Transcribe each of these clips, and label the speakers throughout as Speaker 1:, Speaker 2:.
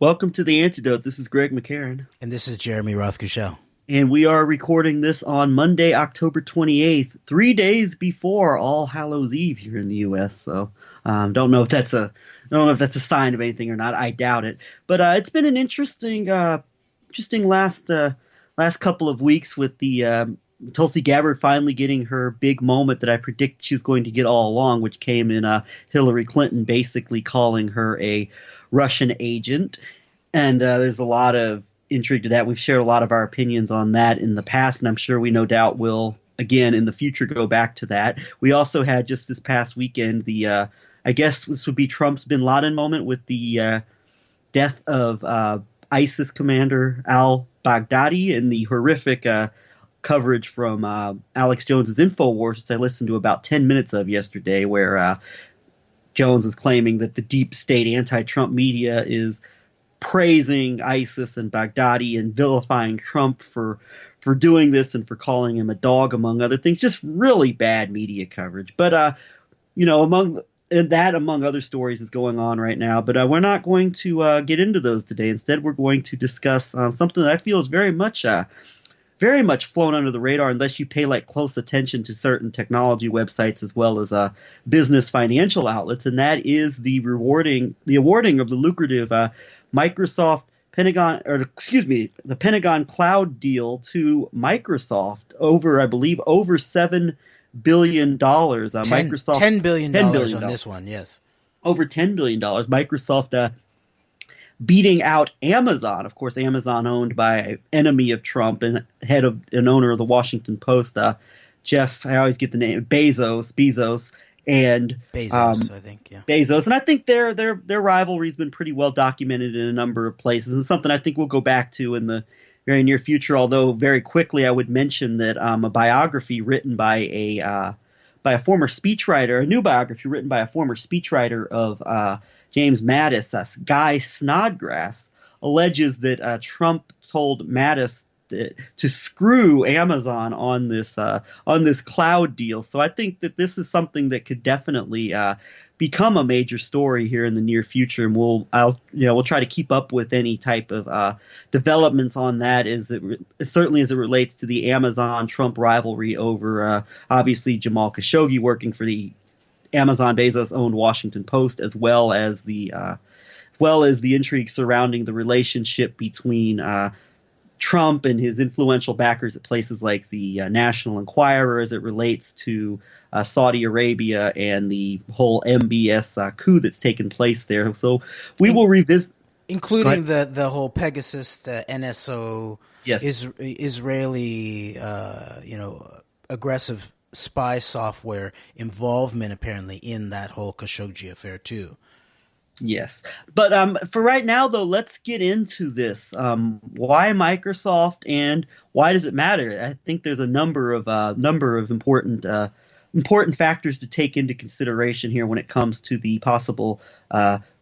Speaker 1: Welcome to The Antidote. This is Greg McCarran.
Speaker 2: And this is Jeremy Rothkushel.
Speaker 1: And we are recording this on Monday, October 28th, 3 days before All Hallows Eve here in the U.S. So don't know if that's a sign of anything or not. I doubt it. But it's been an interesting last couple of weeks with the Tulsi Gabbard finally getting her big moment that I predict she's going to get all along, which came in Hillary Clinton basically calling her a Russian agent. And there's a lot of intrigue to that. We've shared a lot of our opinions on that in the past, and I'm sure we no doubt will again in the future go back to that. We also had just this past weekend the I guess this would be Trump's Bin Laden moment with the death of ISIS commander al-Baghdadi and the horrific coverage from Alex Jones's InfoWars, which I listened to about 10 minutes of yesterday, where Jones is claiming that the deep state anti-Trump media is praising ISIS and Baghdadi and vilifying Trump for doing this and for calling him a dog, among other things. Just really bad media coverage. But, among other stories is going on right now. But we're not going to get into those today. Instead, we're going to discuss something that I feel is very much flown under the radar unless you pay close attention to certain technology websites as well as business financial outlets, and that is the awarding of the lucrative the Pentagon Cloud deal to Microsoft over $7 billion. Microsoft
Speaker 2: $10 billion on this one, yes.
Speaker 1: Over $10 billion. Microsoft beating out Amazon. Of course, Amazon owned by enemy of Trump and head of an owner of the Washington Post, Jeff, I always get the name, Bezos, and
Speaker 2: Bezos, I think, yeah.
Speaker 1: Bezos. And I think their rivalry's been pretty well documented in a number of places, and something I think we'll go back to in the very near future, although very quickly I would mention that a biography written by a former speechwriter, a new biography written by a former speechwriter of James Mattis, Guy Snodgrass, alleges that Trump told Mattis to screw Amazon on this cloud deal. So I think that this is something that could definitely become a major story here in the near future, and we'll try to keep up with any type of developments on that certainly as it relates to the Amazon Trump rivalry over obviously Jamal Khashoggi working for the Amazon Bezos owned Washington Post, as well as the intrigue surrounding the relationship between Trump and his influential backers at places like the National Enquirer as it relates to Saudi Arabia and the whole MBS coup that's taken place there. So we will revisit,
Speaker 2: including the whole Pegasus, the NSO,
Speaker 1: yes,
Speaker 2: Israeli, aggressive spy software involvement apparently in that whole Khashoggi affair too.
Speaker 1: Yes. But for right now, though, let's get into this. Why Microsoft and why does it matter? I think there's a number of important factors to take into consideration here when it comes to the possible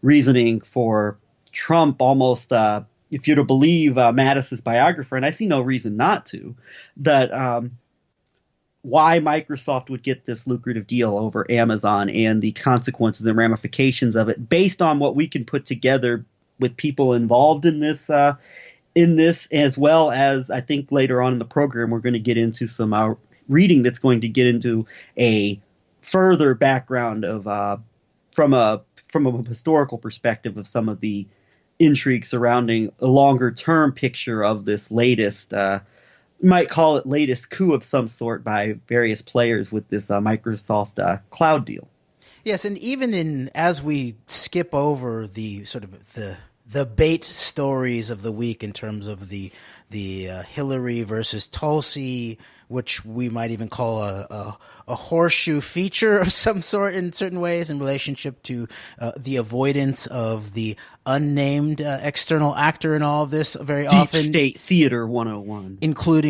Speaker 1: reasoning for Trump almost, if you're to believe Mattis's biographer, and I see no reason not to, that why Microsoft would get this lucrative deal over Amazon and the consequences and ramifications of it based on what we can put together with people involved in this, as well as I think later on in the program we're going to get into some reading that's going to get into a further background of from a historical perspective of some of the intrigue surrounding a longer term picture of this latest might call it latest coup of some sort by various players with this Microsoft cloud deal.
Speaker 2: Yes, and even as we skip over the sort of the bait stories of the week in terms of the Hillary versus Tulsi, which we might even call a horseshoe feature of some sort in certain ways in relationship to the avoidance of the unnamed external actor in all of this very
Speaker 1: Deep
Speaker 2: often.
Speaker 1: State Theater 101.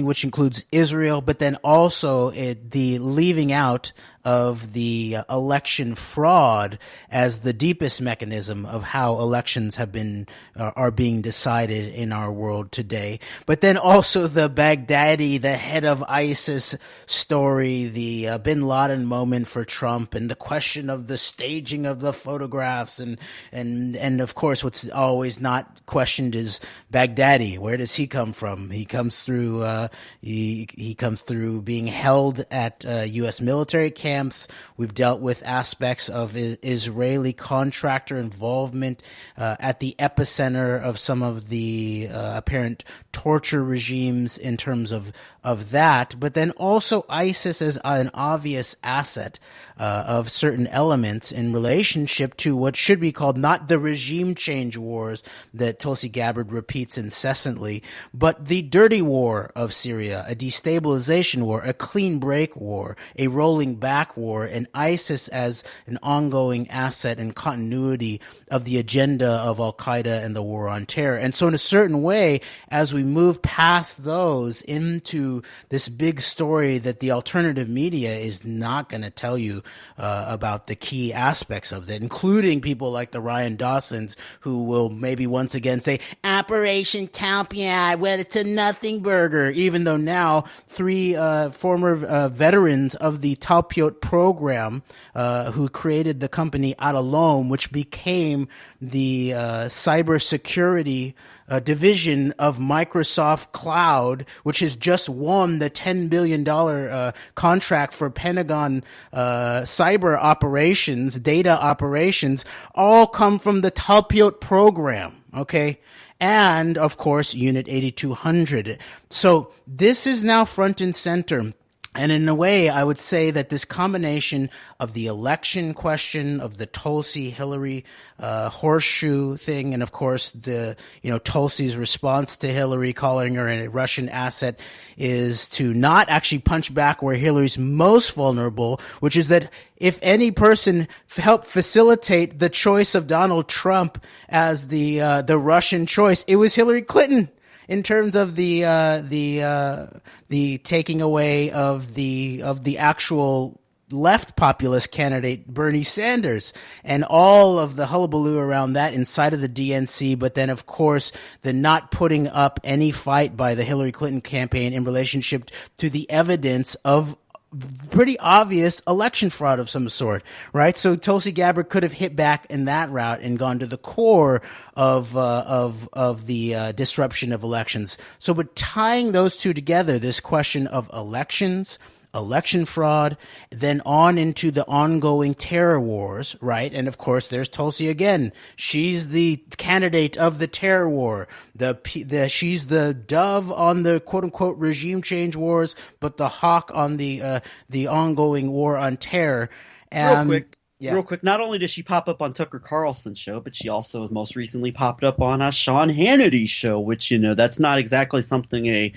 Speaker 2: Which includes Israel, but then also the leaving out of the election fraud as the deepest mechanism of how elections have been are being decided in our world today. But then also the Baghdadi, the head of ISIS story, the bin Laden moment for Trump, and the question of the staging of the photographs, and of course what's always not questioned is Baghdadi. Where does he come from? He comes through he comes through being held at U.S. military camps. We've dealt with aspects of Israeli contractor involvement at the epicenter of some of the apparent torture regimes in terms of that, but then also ISIS as an obvious asset of certain elements in relationship to what should be called not the regime change wars that Tulsi Gabbard repeats incessantly, but the dirty war of Syria, a destabilization war, a clean break war, a rolling back war, and ISIS as an ongoing asset and continuity of the agenda of Al-Qaeda and the war on terror. And so in a certain way, as we move past those into this big story that the alternative media is not going to tell you about the key aspects of it, including people like the Ryan Dawsons, who will maybe once again say, Operation Talpiot, well, it's a nothing burger, even though now three former veterans of the Talpiot Program, who created the company Adalom, which became the cybersecurity division of Microsoft Cloud, which has just won the $10 billion contract for Pentagon cyber operations, data operations, all come from the Talpiot Program, okay? And, of course, Unit 8200. So this is now front and center. And in a way, I would say that this combination of the election question, of the Tulsi-Hillary horseshoe thing, and of course Tulsi's response to Hillary, calling her a Russian asset, is to not actually punch back where Hillary's most vulnerable, which is that if any person helped facilitate the choice of Donald Trump as the Russian choice, it was Hillary Clinton. In terms of the taking away of the actual left populist candidate, Bernie Sanders, and all of the hullabaloo around that inside of the DNC, but then, of course, the not putting up any fight by the Hillary Clinton campaign in relationship to the evidence of pretty obvious election fraud of some sort, right? So Tulsi Gabbard could have hit back in that route and gone to the core of the disruption of elections. So, but tying those two together, this question of elections, election fraud, then on into the ongoing terror wars, right? And of course, there's Tulsi again. She's the candidate of the terror war. She's the dove on the quote unquote regime change wars, but the hawk on the ongoing war on terror.
Speaker 1: Real quick, not only does she pop up on Tucker Carlson's show, but she also has most recently popped up on Sean Hannity's show, which, that's not exactly something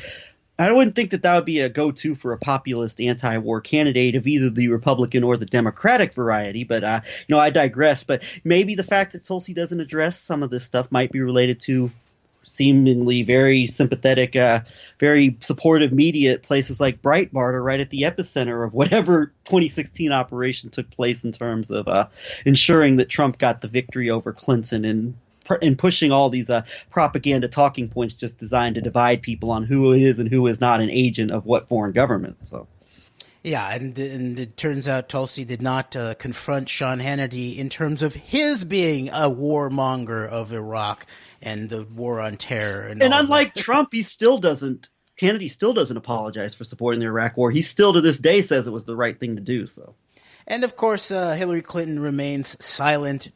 Speaker 1: I wouldn't think that would be a go-to for a populist anti-war candidate of either the Republican or the Democratic variety. But, I digress. But maybe the fact that Tulsi doesn't address some of this stuff might be related to seemingly very sympathetic, very supportive media at places like Breitbart are right at the epicenter of whatever 2016 operation took place in terms of ensuring that Trump got the victory over Clinton and pushing all these propaganda talking points just designed to divide people on who is and who is not an agent of what foreign government. So.
Speaker 2: Yeah, and it turns out Tulsi did not confront Sean Hannity in terms of his being a warmonger of Iraq and the war on terror. And
Speaker 1: unlike Trump, Hannity still doesn't apologize for supporting the Iraq war. He still to this day says it was the right thing to do. So.
Speaker 2: And of course, Hillary Clinton remains silent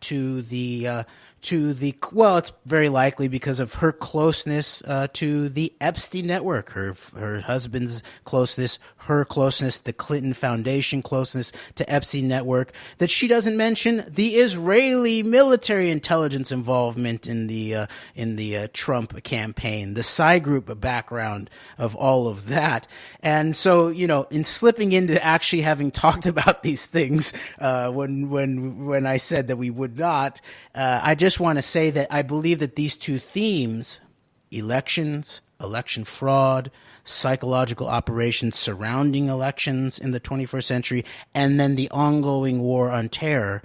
Speaker 2: well, it's very likely because of her closeness to the Epstein network, her husband's closeness, her closeness, the Clinton Foundation closeness to Epstein network, that she doesn't mention the Israeli military intelligence involvement in the Trump campaign, the Psy Group background of all of that. And so, in slipping into actually having talked about these things, when I said that we would not, I just want to say that I believe that these two themes, elections, election fraud, psychological operations surrounding elections in the 21st century, and then the ongoing war on terror,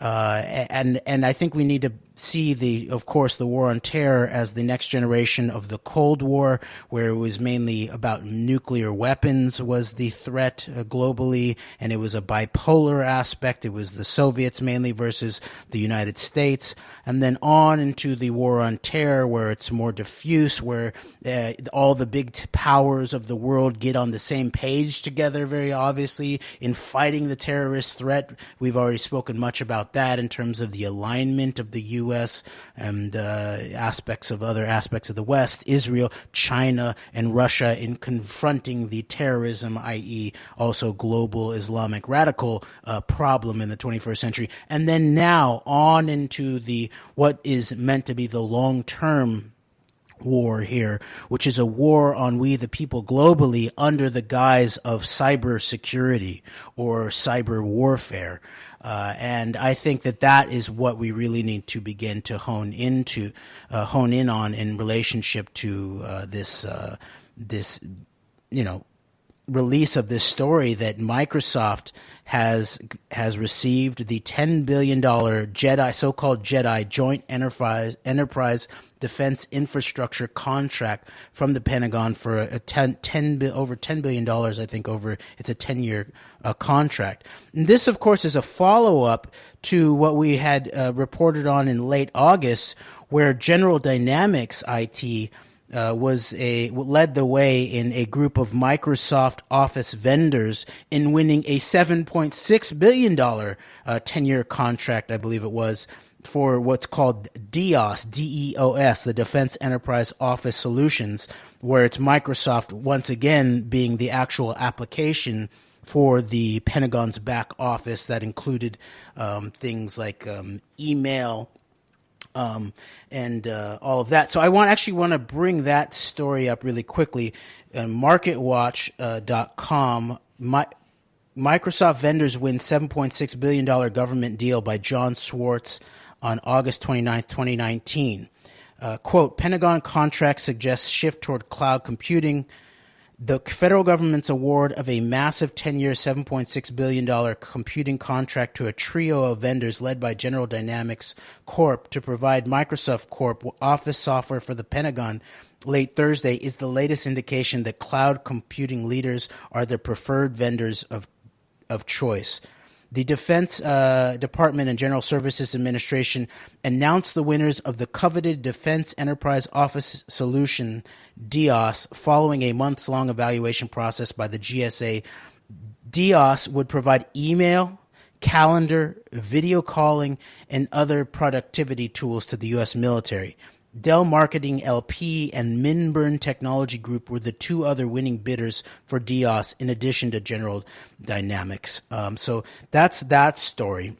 Speaker 2: And I think we need to see of course, the war on terror as the next generation of the Cold War, where it was mainly about nuclear weapons was the threat globally, and it was a bipolar aspect. It was the Soviets mainly versus the United States, and then on into the war on terror, where it's more diffuse, where all the big powers of the world get on the same page together, very obviously, in fighting the terrorist threat. We've already spoken much about that in terms of the alignment of the U.S. and other aspects of the West, Israel, China, and Russia in confronting the terrorism, i.e. also global Islamic radical problem in the 21st century. And then now on into what is meant to be the long-term war here, which is a war on we the people globally under the guise of cyber security or cyber warfare. And I think that is what we really need to begin to hone in on in relationship to this release of this story that Microsoft has received the $10 billion JEDI, so-called JEDI, Joint Enterprise Defense Infrastructure contract from the Pentagon for over $10 billion, I think, it's a 10-year contract. And this, of course, is a follow-up to what we had reported on in late August, where General Dynamics IT led the way in a group of Microsoft Office vendors in winning a $7.6 billion 10-year contract, I believe it was, for what's called DEOS, D-E-O-S, the Defense Enterprise Office Solutions, where it's Microsoft once again being the actual application for the Pentagon's back office that included things like email, and all of that. So I want to bring that story up really quickly. MarketWatch.com, Microsoft vendors win $7.6 billion government deal by John Swartz on August 29th, 2019. Quote, Pentagon contract suggests shift toward cloud computing. The federal government's award of a massive 10-year, $7.6 billion computing contract to a trio of vendors led by General Dynamics Corp. To provide Microsoft Corp. Office software for the Pentagon late Thursday is the latest indication that cloud computing leaders are the preferred vendors of choice. The Defense Department and General Services Administration announced the winners of the coveted Defense Enterprise Office Solution, DEOS, following a months-long evaluation process by the GSA. DEOS would provide email, calendar, video calling, and other productivity tools to the U.S. military. Dell Marketing LP and Minburn Technology Group were the two other winning bidders for DEOS, in addition to General Dynamics. So that's that story.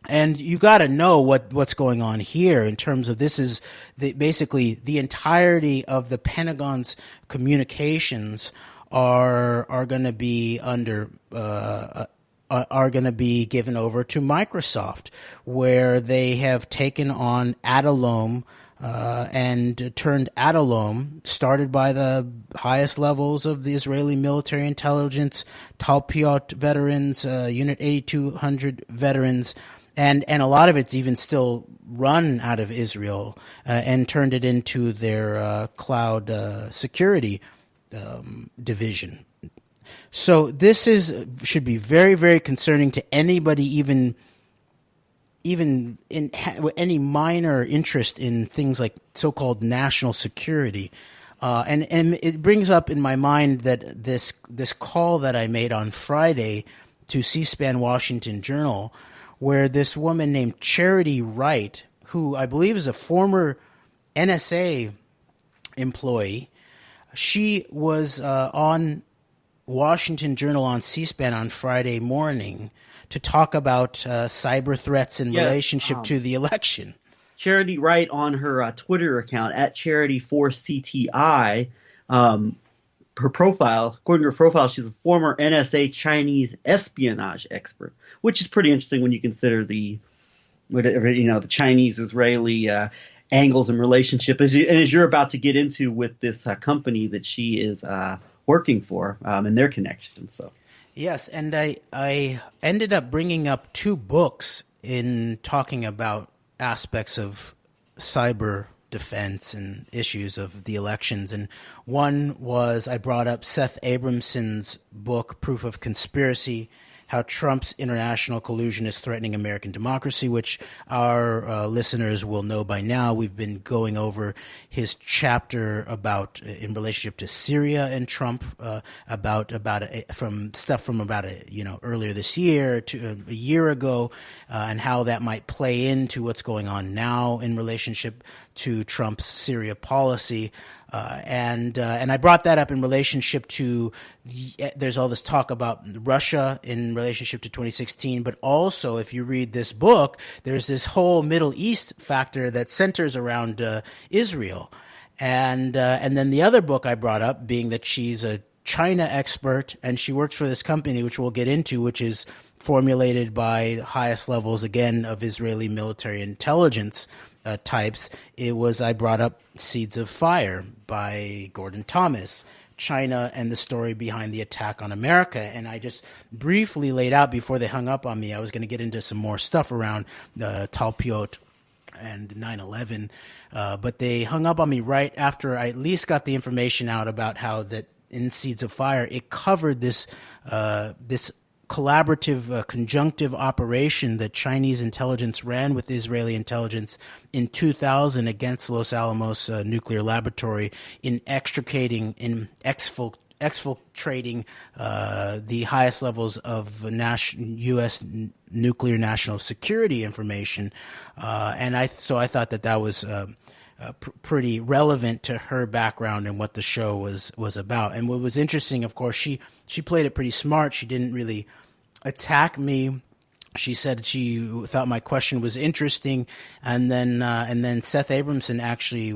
Speaker 2: And you got to know what's going on here in terms of this is basically the entirety of the Pentagon's communications are going to be are going to be given over to Microsoft, where they have taken on Adalom. And turned Adalom, started by the highest levels of the Israeli military intelligence, Talpiot veterans, Unit 8200 veterans, and a lot of it's even still run out of Israel, and turned it into their cloud security division. So this should be very, very concerning to anybody even in any minor interest in things like so-called national security. And it brings up in my mind that this call that I made on Friday to C-SPAN Washington Journal, where this woman named Charity Wright, who I believe is a former NSA employee, she was on Washington Journal on C-SPAN on Friday morning to talk about cyber threats in relationship to the election.
Speaker 1: Charity Wright on her Twitter account at Charity4CTI, her profile, according to her profile, she's a former NSA Chinese espionage expert, which is pretty interesting when you consider the Chinese-Israeli angles and relationship, as you're about to get into with this company that she is working for and their connections. So.
Speaker 2: Yes, and I ended up bringing up two books in talking about aspects of cyber defense and issues of the elections. And one was I brought up Seth Abramson's book, Proof of Conspiracy, How Trump's International Collusion is Threatening American Democracy, which our listeners will know by now. We've been going over his chapter about in relationship to Syria and Trump, from stuff from about earlier this year to a year ago, and how that might play into what's going on now in relationship to Trump's Syria policy. And I brought that up in relationship to there's all this talk about Russia in relationship to 2016, but also if you read this book, there's this whole Middle East factor that centers around Israel, and then the other book I brought up being that she's a China expert and she works for this company, which we'll get into, which is formulated by highest levels again of Israeli military intelligence types. I brought up Seeds of Fire by Gordon Thomas, China and the story behind the attack on America. And I just briefly laid out before they hung up on me, I was going to get into some more stuff around Talpiot and 9/11. But they hung up on me right after I at least got the information out about how that in Seeds of Fire, it covered this collaborative, conjunctive operation that Chinese intelligence ran with Israeli intelligence in 2000 against Los Alamos Nuclear Laboratory in exfiltrating the highest levels of U.S. nuclear national security information, and I thought that was pretty relevant to her background and what the show was about. And what was interesting, of course, she played it pretty smart. She didn't really attack me. She said she thought my question was interesting, and then Seth Abramson actually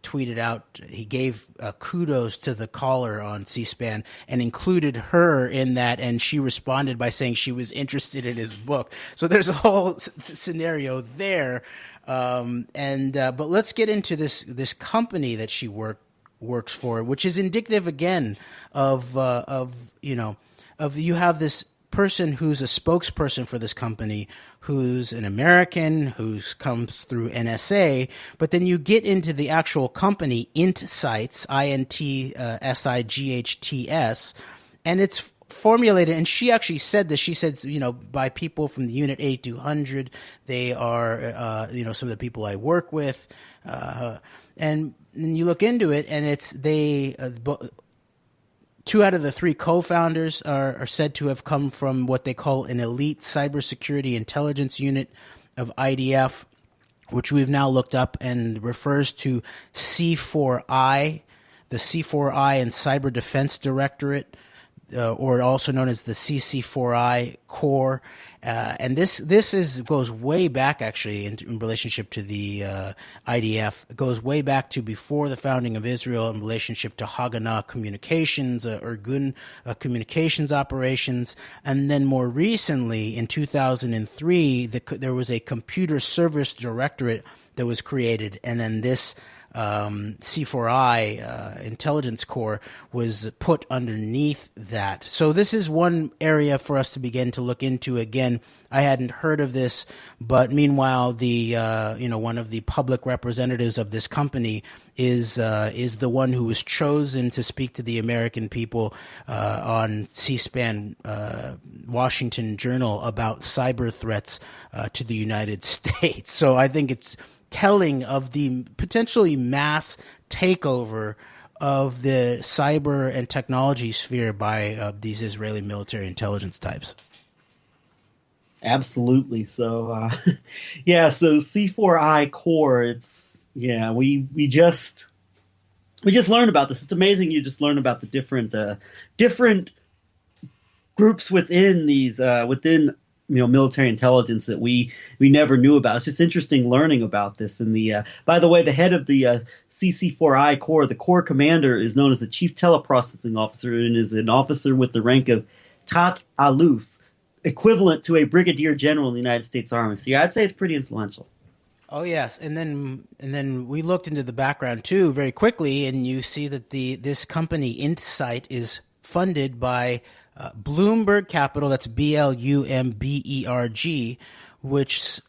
Speaker 2: tweeted out. He gave kudos to the caller on C-SPAN and included her in that, and she responded by saying she was interested in his book. So there's a whole scenario there. But let's get into this company that she works for, which is indicative again of you have this person who's a spokesperson for this company, who's an American, who comes through NSA, but then you get into the actual company, Intsights, INTSIGHTS, and it's formulated, and she actually said this. She said, by people from the Unit 8200. They are, some of the people I work with, and you look into it, and it's two out of the three co-founders are said to have come from what they call an elite cybersecurity intelligence unit of IDF, which we've now looked up and refers to C4I, the C4I and Cyber Defense Directorate, or also known as the CC4I Corps. And this goes way back, actually, in relationship to the IDF. It goes way back to before the founding of Israel in relationship to Haganah communications, Irgun communications operations. And then more recently, in 2003, there was a computer service directorate that was created. And then this C4I intelligence corps was put underneath that. So this is one area for us to begin to look into. Again, I hadn't heard of this, but meanwhile, the one of the public representatives of this company is the one who was chosen to speak to the American people on C-SPAN Washington Journal about cyber threats to the United States. So I think it's telling of the potentially mass takeover of the cyber and technology sphere by these Israeli military intelligence types.
Speaker 1: Absolutely. So, so C4I Core. We just learned about this. It's amazing. You just learn about the different groups within these military intelligence that we never knew about. It's just interesting learning about this. And by the way, the head of the CC4I Corps, the Corps commander, is known as the Chief Teleprocessing Officer and is an officer with the rank of Tat Aluf, equivalent to a brigadier general in the United States Army. So I'd say it's pretty influential.
Speaker 2: Oh yes, and then we looked into the background too very quickly, and you see that this company Insight is funded by Bloomberg Capital. That's Blumberg, which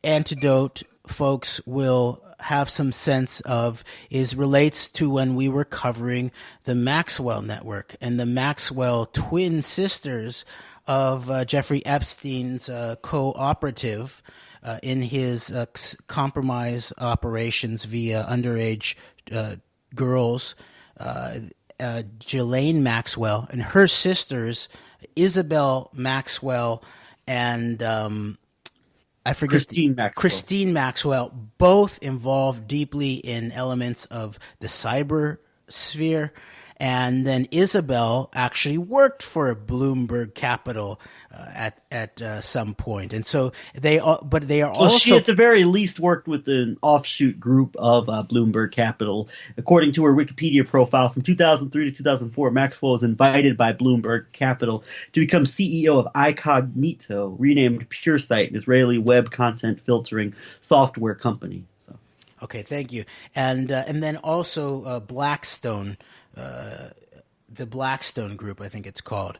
Speaker 2: antidote folks will have some sense of relates to when we were covering the Maxwell network and the Maxwell twin sisters of Jeffrey Epstein's cooperative in his compromise operations via underage girls, Ghislaine Maxwell and her sisters, Isabel Maxwell and I forget Christine Maxwell, both involved deeply in elements of the cyber sphere. And then Isabel actually worked for Bloomberg Capital at some point, and so they are. But they are also.
Speaker 1: She at the very least worked with an offshoot group of Bloomberg Capital. According to her Wikipedia profile, from 2003 to 2004, Maxwell was invited by Bloomberg Capital to become CEO of iCognito, renamed PureSite, an Israeli web content filtering software company. So.
Speaker 2: Okay, thank you, and then also Blackstone. The Blackstone Group, I think it's called.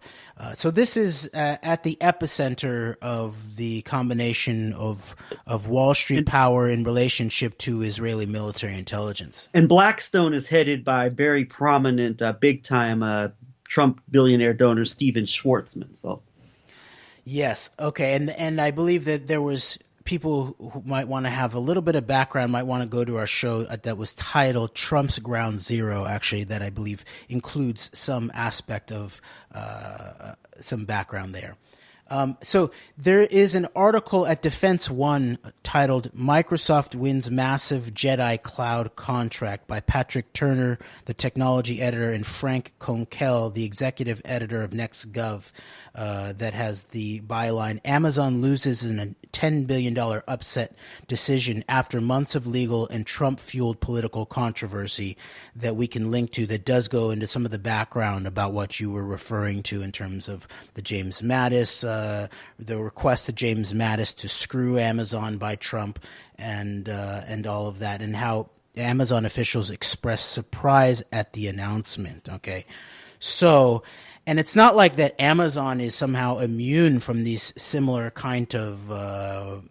Speaker 2: So this is at the epicenter of the combination of Wall Street power in relationship to Israeli military intelligence.
Speaker 1: And Blackstone is headed by very prominent, big-time Trump billionaire donor Steven Schwartzman. So,
Speaker 2: yes, okay, and I believe that there was people who might want to have a little bit of background might want to go to our show that was titled Trump's Ground Zero, actually, that I believe includes some aspect of some background there. So there is an article at Defense One titled Microsoft Wins Massive JEDI Cloud Contract by Patrick Turner, the technology editor, and Frank Konkel, the executive editor of NextGov, that has the byline, Amazon loses in a $10 billion upset decision after months of legal and Trump-fueled political controversy that we can link to, that does go into some of the background about what you were referring to in terms of the James Mattis, the request of James Mattis to screw Amazon by Trump and all of that, and how Amazon officials expressed surprise at the announcement. Okay. So, and it's not like that Amazon is somehow immune from these similar kind of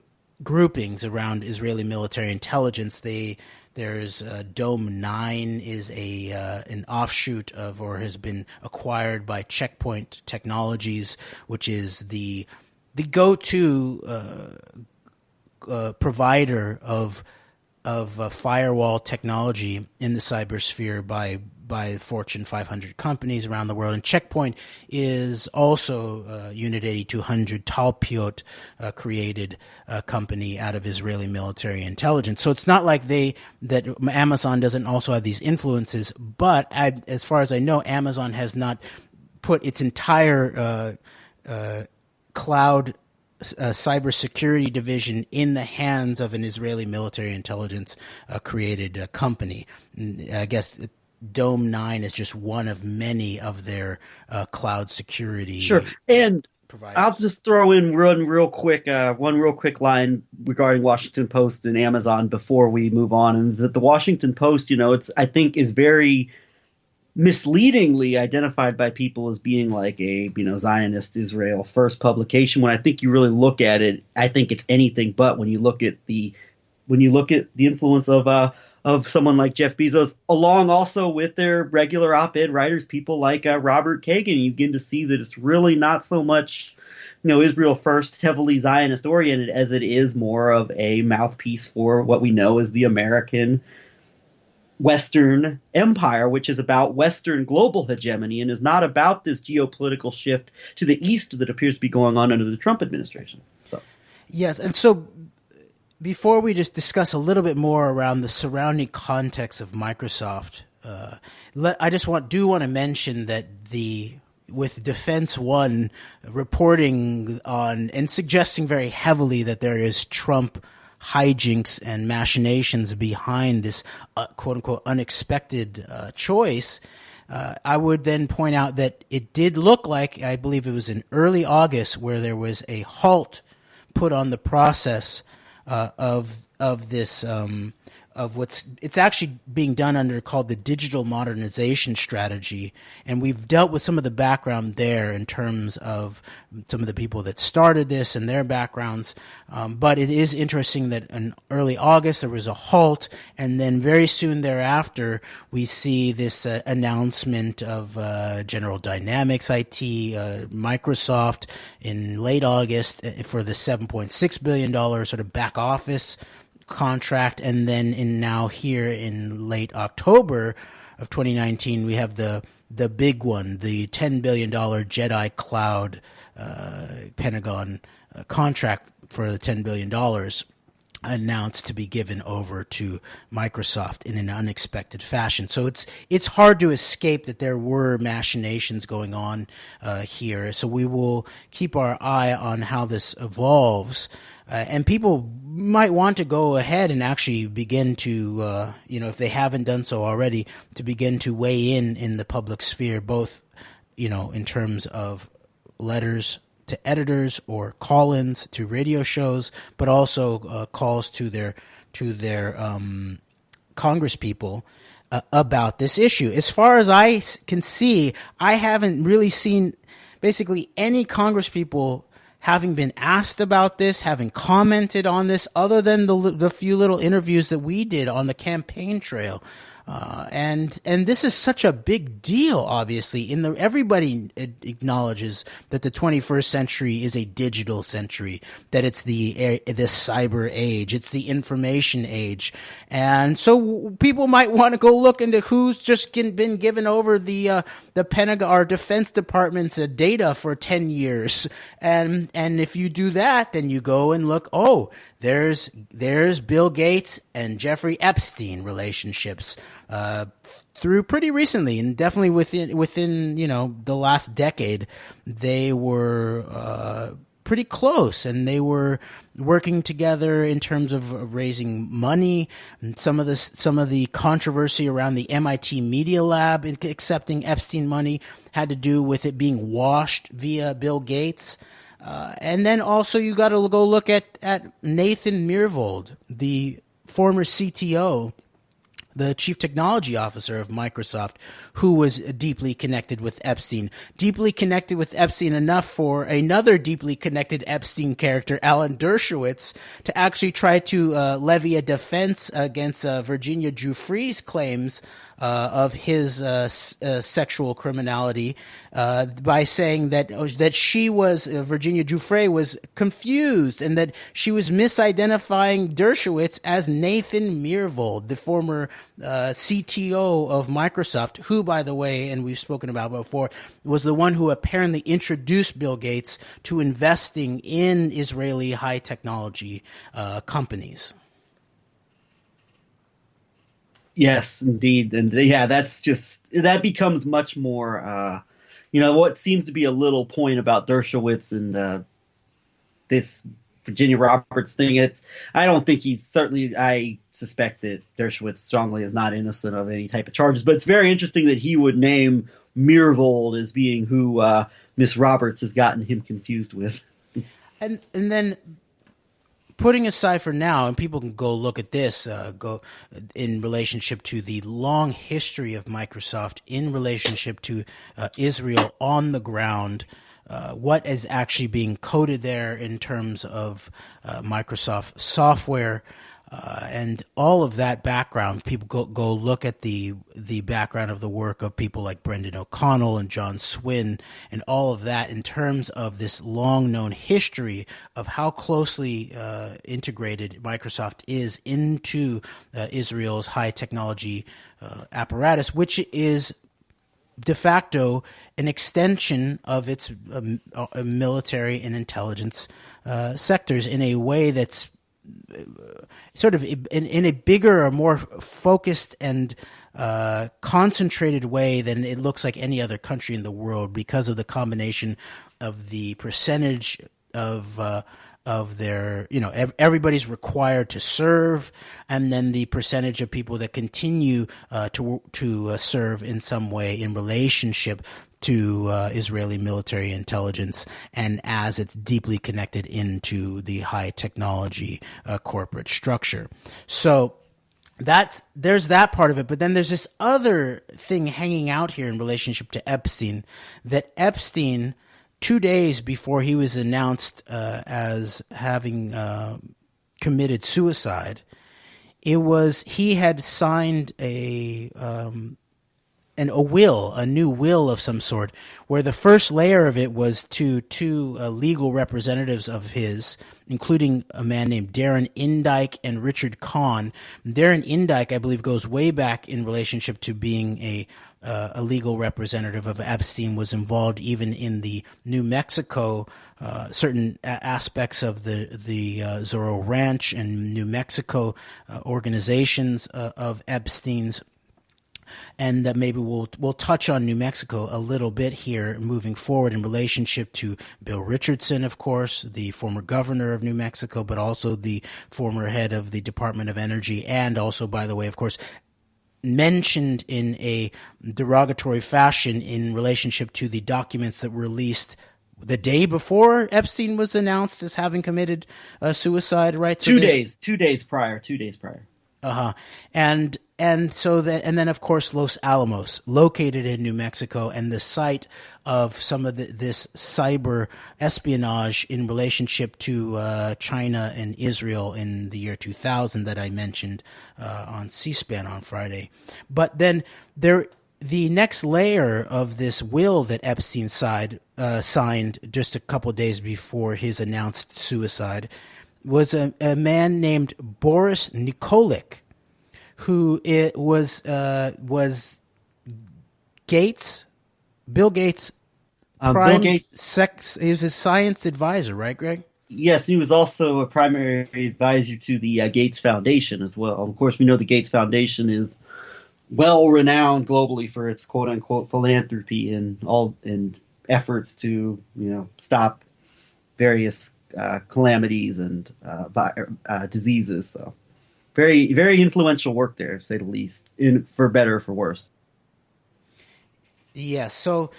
Speaker 2: groupings around Israeli military intelligence. There's Dome 9 is an offshoot of, or has been acquired by Checkpoint Technologies, which is the go-to provider of firewall technology in the cybersphere by Fortune 500 companies around the world. And Checkpoint is also Unit 8200 Talpiot created company out of Israeli military intelligence. So it's not like that Amazon doesn't also have these influences, but as far as I know, Amazon has not put its entire cloud cybersecurity division in the hands of an Israeli military intelligence created company. I guess Dome 9 is just one of many of their cloud security.
Speaker 1: Sure. And
Speaker 2: providers.
Speaker 1: I'll just throw in one real quick line regarding Washington Post and Amazon before we move on. And that the Washington Post, I think is very misleadingly identified by people as being like a, Zionist Israel first publication. When I think you really look at it, I think it's anything but. When you look at the influence of someone like Jeff Bezos, along also with their regular op-ed writers, people like Robert Kagan, you begin to see that it's really not so much, Israel first, heavily Zionist oriented, as it is more of a mouthpiece for what we know as the American Western empire, which is about Western global hegemony and is not about this geopolitical shift to the east that appears to be going on under the Trump administration. So,
Speaker 2: yes, and so before we just discuss a little bit more around the surrounding context of Microsoft, I just want to mention that with Defense One reporting on and suggesting very heavily that there is Trump hijinks and machinations behind this quote unquote unexpected choice, I would then point out that it did look like, I believe it was in early August, where there was a halt put on the process of of this of it's actually being done under called the digital modernization strategy, and we've dealt with some of the background there in terms of some of the people that started this and their backgrounds. But it is interesting that in early August there was a halt, and then very soon thereafter we see this announcement of General Dynamics IT, Microsoft in late August for the $7.6 billion sort of back office contract, and then now here in late October of 2019 we have the big one, the $10 billion JEDI Cloud Pentagon contract for the $10 billion announced to be given over to Microsoft in an unexpected fashion. So it's hard to escape that there were machinations going on here. So we will keep our eye on how this evolves. And people might want to go ahead and actually begin to, if they haven't done so already, to begin to weigh in the public sphere, both, in terms of letters to editors or call-ins to radio shows, but also calls to their Congress people about this issue. As far as I can see, I haven't really seen basically any Congress people having been asked about this, having commented on this, other than the few little interviews that we did on the campaign trail. And this is such a big deal, obviously. Everybody acknowledges that the 21st century is a digital century, that it's the cyber age, it's the information age. And so people might want to go look into who's just been given over the Pentagon or Defense Department's data for 10 years. And if you do that, then you go and look, there's Bill Gates and Jeffrey Epstein relationships through pretty recently, and definitely within the last decade, they were pretty close, and they were working together in terms of raising money. And some of the controversy around the MIT Media Lab in accepting Epstein money had to do with it being washed via Bill Gates. And then also you got to go look at Nathan Myhrvold, the former CTO, the chief technology officer of Microsoft, who was deeply connected with Epstein enough for another deeply connected Epstein character, Alan Dershowitz, to actually try to levy a defense against Virginia Giuffre's claims of his sexual criminality by saying that she was Virginia Giuffre was confused, and that she was misidentifying Dershowitz as Nathan Myhrvold, the former CTO of Microsoft, who, by the way, and we've spoken about before, was the one who apparently introduced Bill Gates to investing in Israeli high technology companies.
Speaker 1: Yes, indeed. And yeah, that becomes much more, what seems to be a little point about Dershowitz and this Virginia Roberts thing. I suspect that Dershowitz strongly is not innocent of any type of charges, but it's very interesting that he would name Myhrvold as being who Miss Roberts has gotten him confused with.
Speaker 2: And then, putting aside for now, and people can go look at this, go in relationship to the long history of Microsoft in relationship to Israel on the ground, what is actually being coded there in terms of Microsoft software, and all of that background. People go look at the background of the work of people like Brendan O'Connell and John Swin, and all of that in terms of this long-known history of how closely integrated Microsoft is into Israel's high technology apparatus, which is de facto an extension of its military and intelligence sectors in a way that's sort of in a bigger or more focused and concentrated way than it looks like any other country in the world, because of the combination of the percentage of their, everybody's required to serve, and then the percentage of people that continue to serve in some way in relationship to Israeli military intelligence, and as it's deeply connected into the high technology corporate structure. So there's that part of it, but then there's this other thing hanging out here in relationship to Epstein, that Epstein, 2 days before he was announced as having committed suicide, he had signed a new will of some sort, where the first layer of it was to two legal representatives of his, including a man named Darren Indyke and Richard Kahn. Darren Indyke, I believe, goes way back in relationship to being a legal representative of Epstein, was involved even in the New Mexico, certain aspects of the Zorro Ranch and New Mexico organizations of Epstein's. And that maybe we'll touch on New Mexico a little bit here moving forward in relationship to Bill Richardson, of course, the former governor of New Mexico, but also the former head of the Department of Energy, and also, by the way, of course, mentioned in a derogatory fashion in relationship to the documents that were released the day before Epstein was announced as having committed suicide, right? So
Speaker 1: 2 days prior.
Speaker 2: Uh-huh. And then of course Los Alamos, located in New Mexico, and the site of some of this cyber espionage in relationship to China and Israel in the year 2000 that I mentioned on C-SPAN on Friday. But then the next layer of this will that Epstein signed just a couple of days before his announced suicide was a man named Boris Nikolic, who was Bill Gates' he was his science advisor, right, Greg?
Speaker 1: Yes, he was also a primary advisor to the Gates Foundation as well. Of course, we know the Gates Foundation is well renowned globally for its quote unquote philanthropy and efforts to stop various calamities and diseases. So very, very influential work there, to say the least, for better or for worse.
Speaker 2: Yeah. So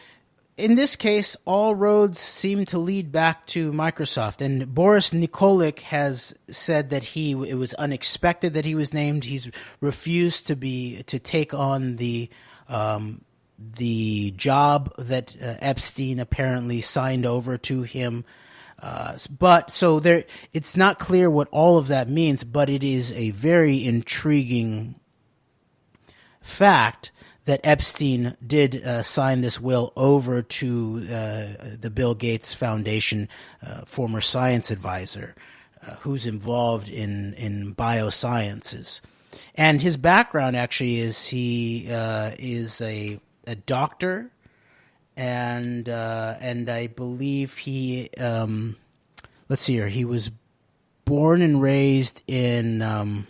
Speaker 2: in this case, all roads seem to lead back to Microsoft. And Boris Nikolic has said that it was unexpected that he was named. He's refused to take on the job that Epstein apparently signed over to him. But so it's not clear what all of that means, but it is a very intriguing fact that Epstein did sign this will over to the Bill Gates Foundation, former science advisor, who's involved in biosciences. And his background actually is he is a doctor. And I believe he, let's see here, he was born and raised in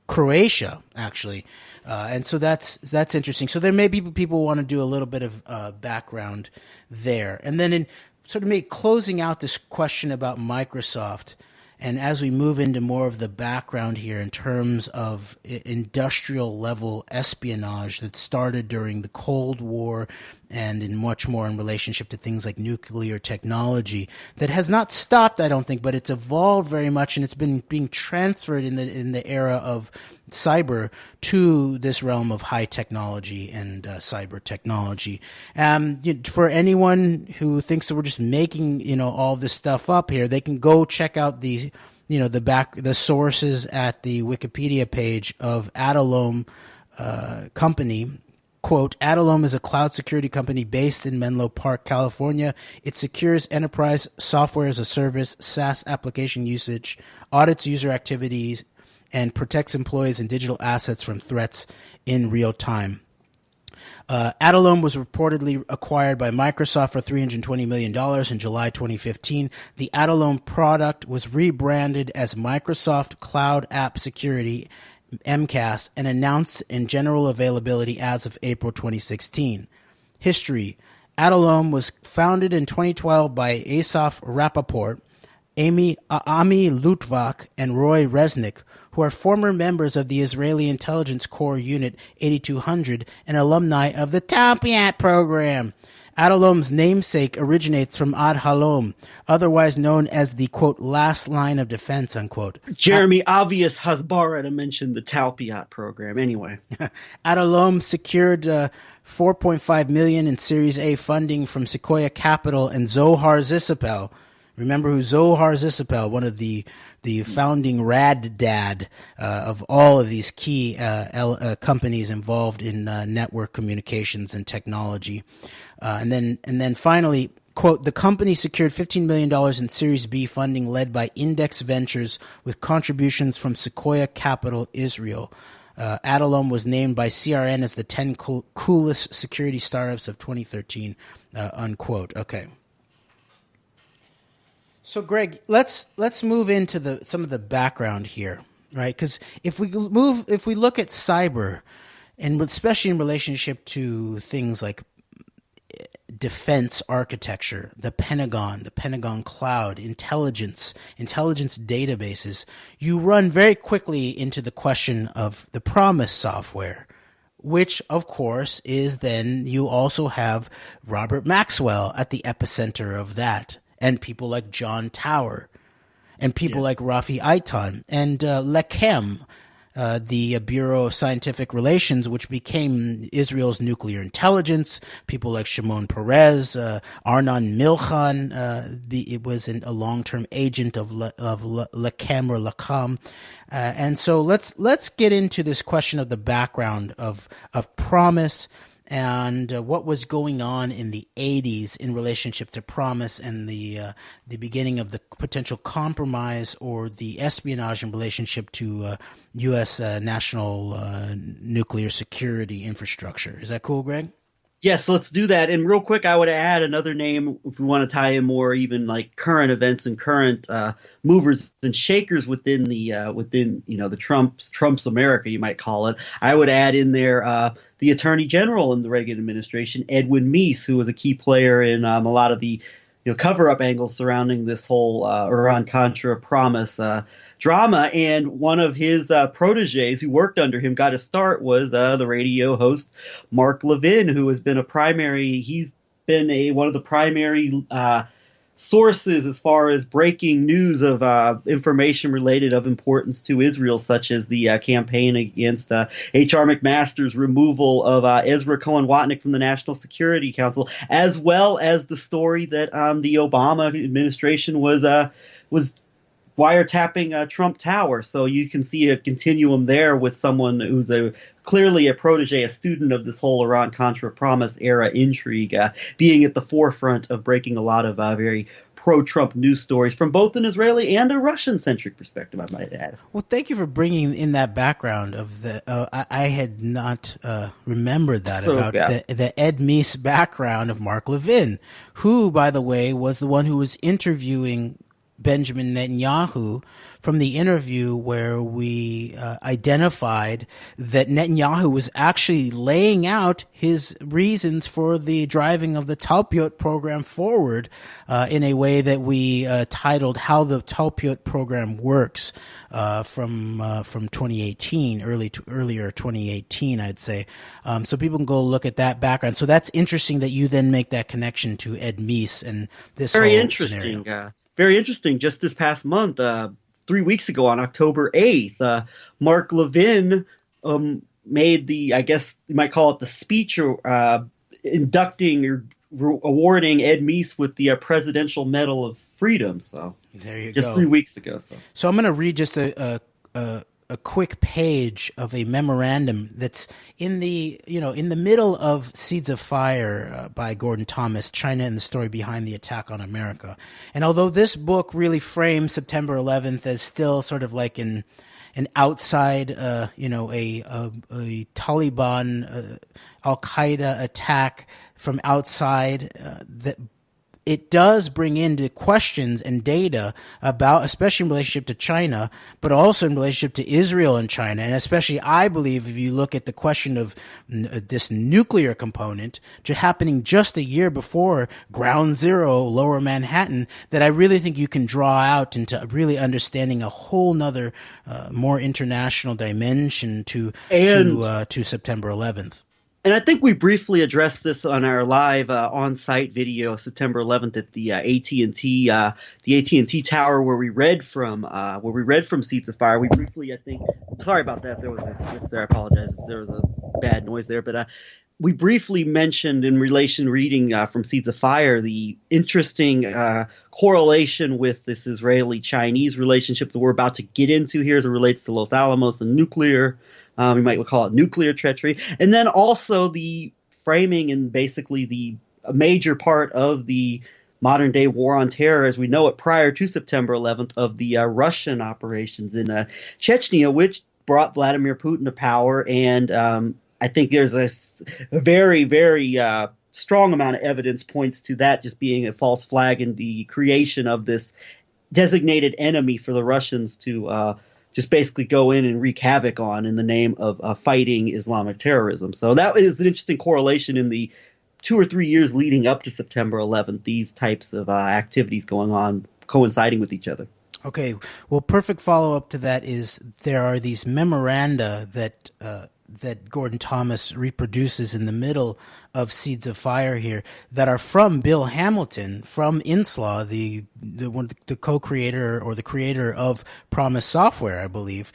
Speaker 2: Croatia, actually, and so that's interesting. So there may be people who want to do a little bit of background there, and then in sort of closing out this question about Microsoft. And as we move into more of the background here in terms of industrial level espionage that started during the Cold War and in much more in relationship to things like nuclear technology, that has not stopped, I don't think, but it's evolved very much, and it's been being transferred in the era of cyber to this realm of high technology and cyber technology. For anyone who thinks that we're just making all this stuff up here, they can go check out the sources at the Wikipedia page of Adalom Company. Quote, Adalom is a cloud security company based in Menlo Park, California. It secures enterprise software as a service, SaaS application usage, audits user activities, and protects employees and digital assets from threats in real time. Adalom was reportedly acquired by Microsoft for $320 million in July 2015. The Adalom product was rebranded as Microsoft Cloud App Security, MCAS, and announced in general availability as of April 2016. History. Adalom was founded in 2012 by Asaf Rappaport, Ami Lutvak and Roy Resnick, who are former members of the Israeli Intelligence Corps Unit 8200 and alumni of the Talpiot Program. Adalom's namesake originates from Ad Halom, otherwise known as the, quote, last line of defense, unquote.
Speaker 1: Jeremy, obvious Hasbara to mention the Talpiot program. Anyway.
Speaker 2: Adalom secured $4.5 million in Series A funding from Sequoia Capital and Zohar Zisapel. Remember who Zohar Zisapel, one of the founding rad dad of all of these key companies involved in network communications and technology. And then finally, quote, the company secured $15 million in Series B funding led by Index Ventures with contributions from Sequoia Capital Israel. Adalom was named by CRN as the 10 coolest security startups of 2013, unquote. Okay. So, Greg, let's move into some of the background here, right? Because if we look at cyber, and especially in relationship to things like defense architecture, the Pentagon Cloud, intelligence databases, you run very quickly into the question of the PROMIS software, which, of course, is then you also have Robert Maxwell at the epicenter of that. And people like John Tower, and people like Rafi Eitan, and Lechem, the Bureau of Scientific Relations, which became Israel's nuclear intelligence. People like Shimon Peres, Arnon Milchan, it was a long-term agent of Lechem or Lacam. And so let's get into this question of the background of PROMIS. And what was going on in the 80s in relationship to PROMIS and the beginning of the potential compromise or the espionage in relationship to U.S. national nuclear security infrastructure. Is that cool, Greg?
Speaker 1: Yes, let's do that. And real quick, I would add another name if we want to tie in more even like current events and current movers and shakers within the Trump's America, you might call it. I would add in there the Attorney General in the Reagan administration, Edwin Meese, who was a key player in a lot of the cover-up angles surrounding this whole Iran-Contra PROMIS drama. And one of his proteges who worked under him got his start was the radio host Mark Levin, who has been one of the primary sources as far as breaking news of information related of importance to Israel, such as the campaign against H.R. McMaster's removal of Ezra Cohen-Watnick from the National Security Council, as well as the story that the Obama administration was wiretapping Trump Tower. So you can see a continuum there with someone who's clearly a protege, a student of this whole Iran-Contra PROMIS era intrigue, being at the forefront of breaking a lot of very pro-Trump news stories from both an Israeli and a Russian-centric perspective, I might add.
Speaker 2: Well, thank you for bringing in that background of the. I had not remembered that about the Ed Meese background of Mark Levin, who, by the way, was the one who was interviewing Benjamin Netanyahu from the interview where we identified that Netanyahu was actually laying out his reasons for the driving of the Talpiot program forward in a way that we titled How the Talpiot Program Works from 2018, earlier 2018, I'd say. So people can go look at that background. So that's interesting that you then make that connection to Ed Meese and this
Speaker 1: very
Speaker 2: whole
Speaker 1: interesting
Speaker 2: scenario.
Speaker 1: Very interesting. Just this past month, 3 weeks ago on October 8th, Mark Levin made the, I guess you might call it the speech inducting or awarding Ed Meese with the Presidential Medal of Freedom. So
Speaker 2: there you
Speaker 1: just
Speaker 2: go.
Speaker 1: 3 weeks ago.
Speaker 2: So I'm going to read just a quick page of a memorandum that's in the middle of Seeds of Fire by Gordon Thomas, China and the Story Behind the Attack on America. And although this book really frames September 11th as still sort of like an outside, a Taliban, Al-Qaeda attack from outside, that it does bring into questions and data about, especially in relationship to China, but also in relationship to Israel and China. And especially, I believe, if you look at the question of this nuclear component happening just a year before Ground Zero, Lower Manhattan, that I really think you can draw out into really understanding a whole nother, more international dimension to September 11th.
Speaker 1: And I think we briefly addressed this on our live on-site video, September 11th, at the AT&T tower where we read from Seeds of Fire. We briefly, I think, sorry about that. There was a glitch there. I apologize if there was a bad noise there, but we briefly mentioned in relation reading from Seeds of Fire the interesting correlation with this Israeli-Chinese relationship that we're about to get into here as it relates to Los Alamos and nuclear. We might call it nuclear treachery. And then also the framing and basically a major part of the modern day war on terror as we know it prior to September 11th of the Russian operations in Chechnya, which brought Vladimir Putin to power. And I think there's a very, very strong amount of evidence points to that just being a false flag in the creation of this designated enemy for the Russians to just basically go in and wreak havoc on in the name of fighting Islamic terrorism. So that is an interesting correlation in the 2 or 3 years leading up to September 11th, these types of activities going on, coinciding with each other.
Speaker 2: Okay. Well, perfect follow-up to that is there are these memoranda that Gordon Thomas reproduces in the middle of Seeds of Fire here that are from Bill Hamilton from Inslaw, the co-creator or the creator of PROMIS software, I believe,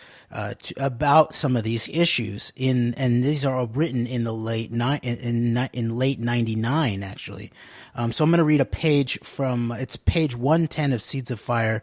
Speaker 2: about some of these issues. And these are all written in the late 99 actually. So I'm going to read a page from it's page 110 of Seeds of Fire.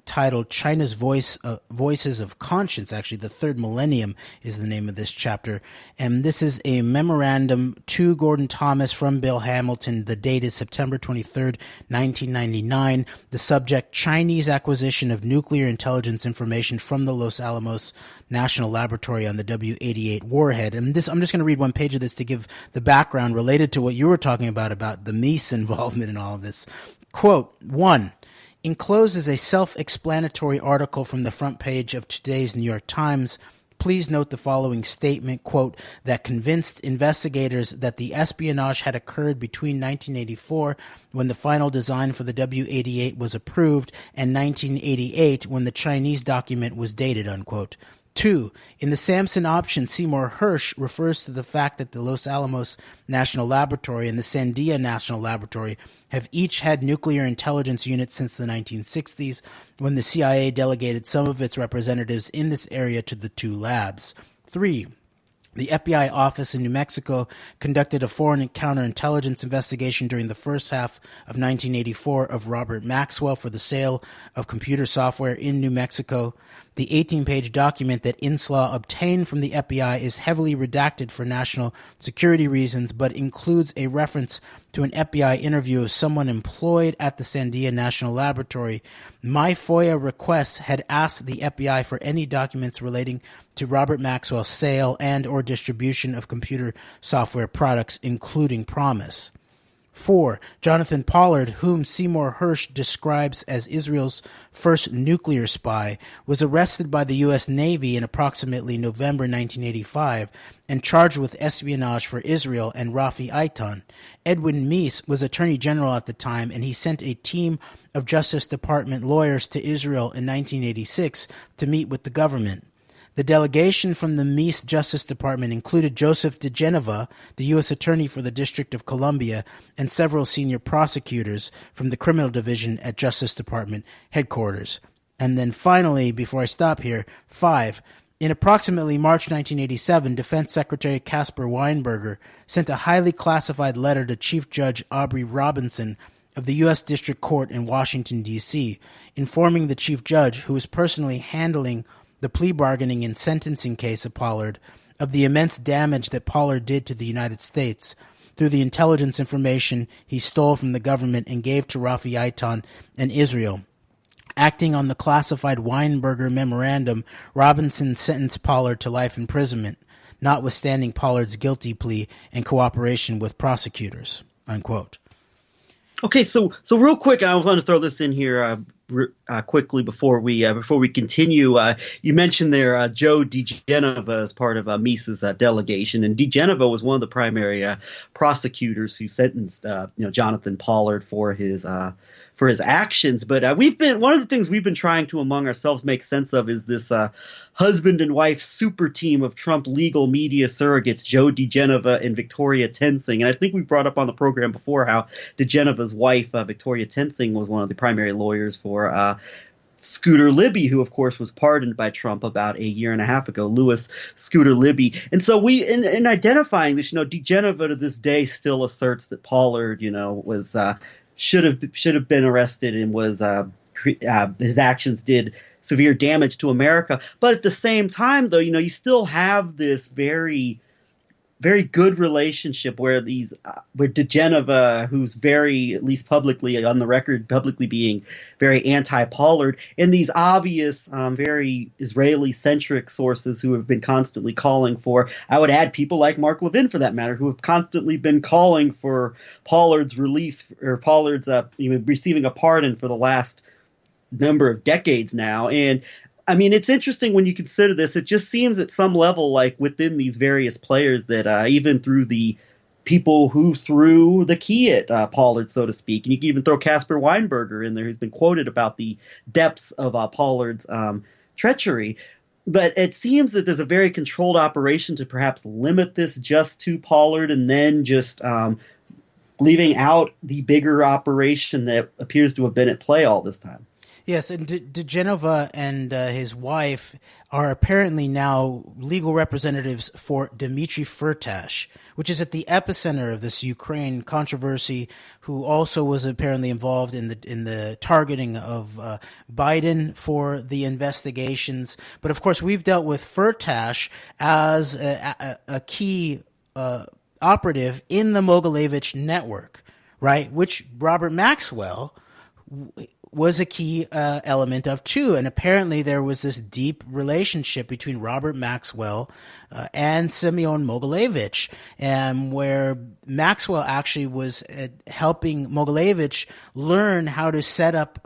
Speaker 2: Titled China's Voices of Conscience. Actually, the Third Millennium is the name of this chapter. And this is a memorandum to Gordon Thomas from Bill Hamilton. The date is September 23rd, 1999. The subject, Chinese acquisition of nuclear intelligence information from the Los Alamos National Laboratory on the W-88 warhead. And this, I'm just going to read one page of this to give the background related to what you were talking about the Mies involvement in all of this. Quote, 1. Enclosed is a self-explanatory article from the front page of today's New York Times. Please note the following statement, quote, that convinced investigators that the espionage had occurred between 1984, when the final design for the W-88 was approved, and 1988, when the Chinese document was dated, unquote. 2. In the Samson option, Seymour Hersh refers to the fact that the Los Alamos National Laboratory and the Sandia National Laboratory have each had nuclear intelligence units since the 1960s, when the CIA delegated some of its representatives in this area to the two labs. 3. The FBI office in New Mexico conducted a foreign counterintelligence investigation during the first half of 1984 of Robert Maxwell for the sale of computer software in New Mexico. The 18-page document that Inslaw obtained from the FBI is heavily redacted for national security reasons, but includes a reference to an FBI interview of someone employed at the Sandia National Laboratory. My FOIA request had asked the FBI for any documents relating to Robert Maxwell's sale and or distribution of computer software products, including PROMIS. 4. Jonathan Pollard, whom Seymour Hersh describes as Israel's first nuclear spy, was arrested by the U.S. Navy in approximately November 1985 and charged with espionage for Israel and Rafi Eitan. Edwin Mies was Attorney General at the time, and he sent a team of Justice Department lawyers to Israel in 1986 to meet with the government. The delegation from the Mies Justice Department included Joseph DeGeneva, the U.S. Attorney for the District of Columbia, and several senior prosecutors from the Criminal Division at Justice Department headquarters. And then finally, before I stop here, 5. In approximately March 1987, Defense Secretary Caspar Weinberger sent a highly classified letter to Chief Judge Aubrey Robinson of the U.S. District Court in Washington, D.C., informing the Chief Judge, who was personally handling the plea bargaining and sentencing case of Pollard, of the immense damage that Pollard did to the United States through the intelligence information he stole from the government and gave to Rafi Eitan and Israel. Acting on the classified Weinberger memorandum, Robinson sentenced Pollard to life imprisonment, notwithstanding Pollard's guilty plea and cooperation with prosecutors, unquote.
Speaker 1: Okay, so real quick, I want to throw this in here quickly before we continue. You mentioned there Joe DiGenova as part of Mises delegation, and DiGenova was one of the primary prosecutors who sentenced Jonathan Pollard for his actions. But one of the things we've been trying to among ourselves make sense of is this husband and wife super team of Trump legal media surrogates, Joe DiGenova and Victoria Tensing. And I think we brought up on the program before how DiGenova's wife, Victoria Tensing, was one of the primary lawyers for Scooter Libby, who of course was pardoned by Trump about a year and a half ago, Louis Scooter Libby. And so we, in identifying this, DiGenova to this day still asserts that Pollard, was should have been arrested and was his actions did severe damage to America. But at the same time, though, you still have this very, very good relationship where DiGenova, who's very, at least publicly on the record, publicly being very anti-Pollard, and these obvious, very Israeli-centric sources who have been constantly calling for, I would add people like Mark Levin for that matter, who have constantly been calling for Pollard's release or Pollard's receiving a pardon for the last number of decades now. And I mean, it's interesting when you consider this. It just seems at some level like within these various players that even through the people who threw the key at Pollard, so to speak, and you can even throw Casper Weinberger in there, who's been quoted about the depths of Pollard's treachery. But it seems that there's a very controlled operation to perhaps limit this just to Pollard and then just leaving out the bigger operation that appears to have been at play all this time.
Speaker 2: Yes, and DiGenova and his wife are apparently now legal representatives for Dmitry Firtash, which is at the epicenter of this Ukraine controversy, who also was apparently involved in the targeting of Biden for the investigations. But of course, we've dealt with Firtash as a key operative in the Mogilevich network, right? Which Robert Maxwell was a key element of too. And apparently there was this deep relationship between Robert Maxwell and Semyon Mogilevich, where Maxwell actually was helping Mogilevich learn how to set up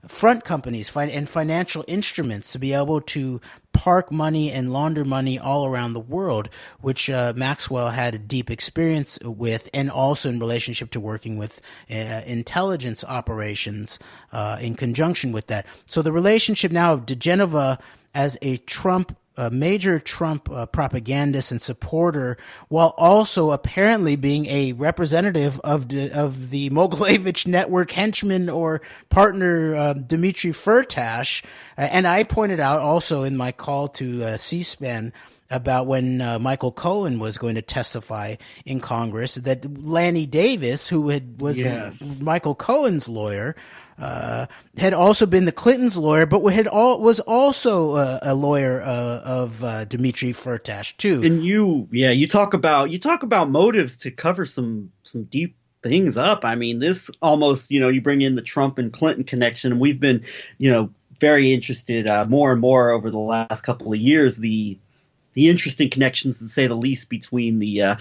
Speaker 2: front companies and financial instruments to be able to park money and launder money all around the world, which Maxwell had a deep experience with, and also in relationship to working with intelligence operations in conjunction with that. So the relationship now of DiGenova as a major Trump propagandist and supporter, while also apparently being a representative of the Mogilevich network henchman or partner, Dmitry Firtash. And I pointed out also in my call to C-SPAN about when Michael Cohen was going to testify in Congress that Lanny Davis, who was Michael Cohen's lawyer, had also been the Clintons' lawyer, but was also a lawyer of Dmitry Firtash too.
Speaker 1: And you talk about motives to cover some deep things up. I mean, this almost, you bring in the Trump and Clinton connection, and we've been, very interested more and more over the last couple of years. The interesting connections, to say the least, between the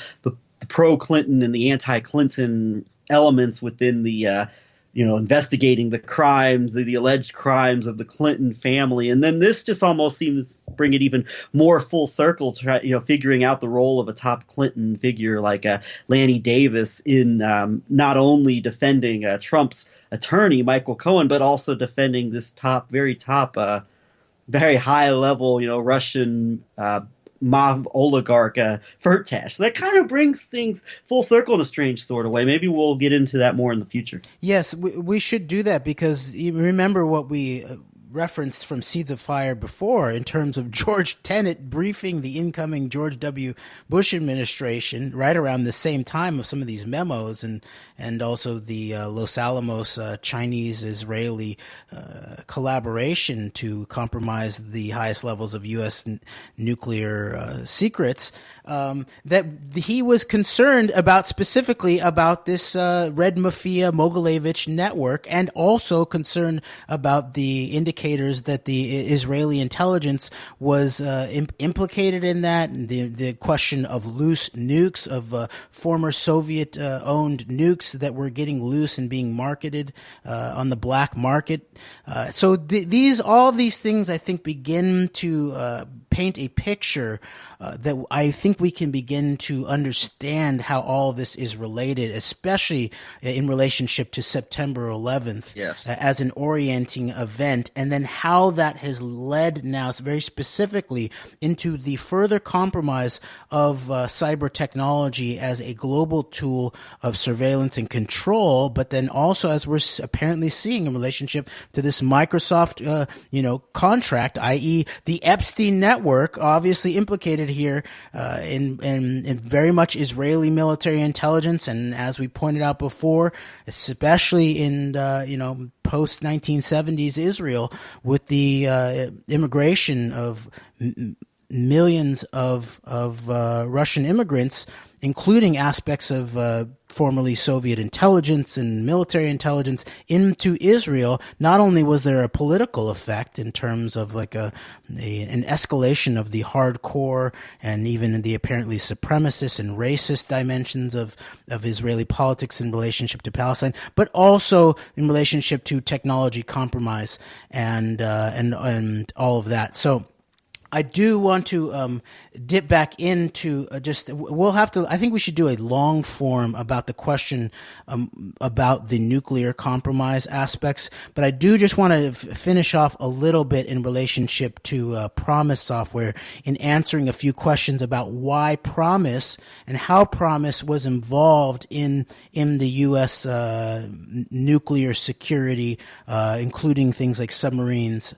Speaker 1: pro-Clinton and the anti-Clinton elements within the investigating the crimes, the alleged crimes of the Clinton family. And then this just almost seems to bring it even more full circle to, figuring out the role of a top Clinton figure like Lanny Davis in not only defending Trump's attorney, Michael Cohen, but also defending this very high level, Russian mob oligarch Firtash. So that kind of brings things full circle in a strange sort of way. Maybe we'll get into that more in the future.
Speaker 2: Yes, we should do that, because you remember what we referenced from Seeds of Fire before in terms of George Tenet briefing the incoming George W. Bush administration right around the same time of some of these memos, and also the Los Alamos Chinese-Israeli collaboration to compromise the highest levels of U.S. nuclear secrets, that he was concerned specifically about this Red Mafia Mogilevich network, and also concerned about the indication indicators that the Israeli intelligence was implicated in that. And the question of loose nukes, of former Soviet-owned nukes that were getting loose and being marketed on the black market. So all of these things, I think, begin to paint a picture that I think we can begin to understand how all of this is related, especially in relationship to September 11th,
Speaker 1: yes,
Speaker 2: as an orienting event, and then how that has led now very specifically into the further compromise of cyber technology as a global tool of surveillance and control, but then also, as we're apparently seeing in relationship to this Microsoft contract, i.e. the Epstein network, obviously implicated here in very much Israeli military intelligence, and as we pointed out before, especially in post 1970s Israel, with the immigration of millions of Russian immigrants, including aspects of formerly Soviet intelligence and military intelligence into Israel. Not only was there a political effect in terms of like an escalation of the hardcore and even the apparently supremacist and racist dimensions of Israeli politics in relationship to Palestine, but also in relationship to technology compromise and all of that. So I do want to dip back into I think we should do a long form about the question about the nuclear compromise aspects, but I do just want to finish off a little bit in relationship to PROMIS software in answering a few questions about why PROMIS and how PROMIS was involved in the U.S. Nuclear security, including things like submarines,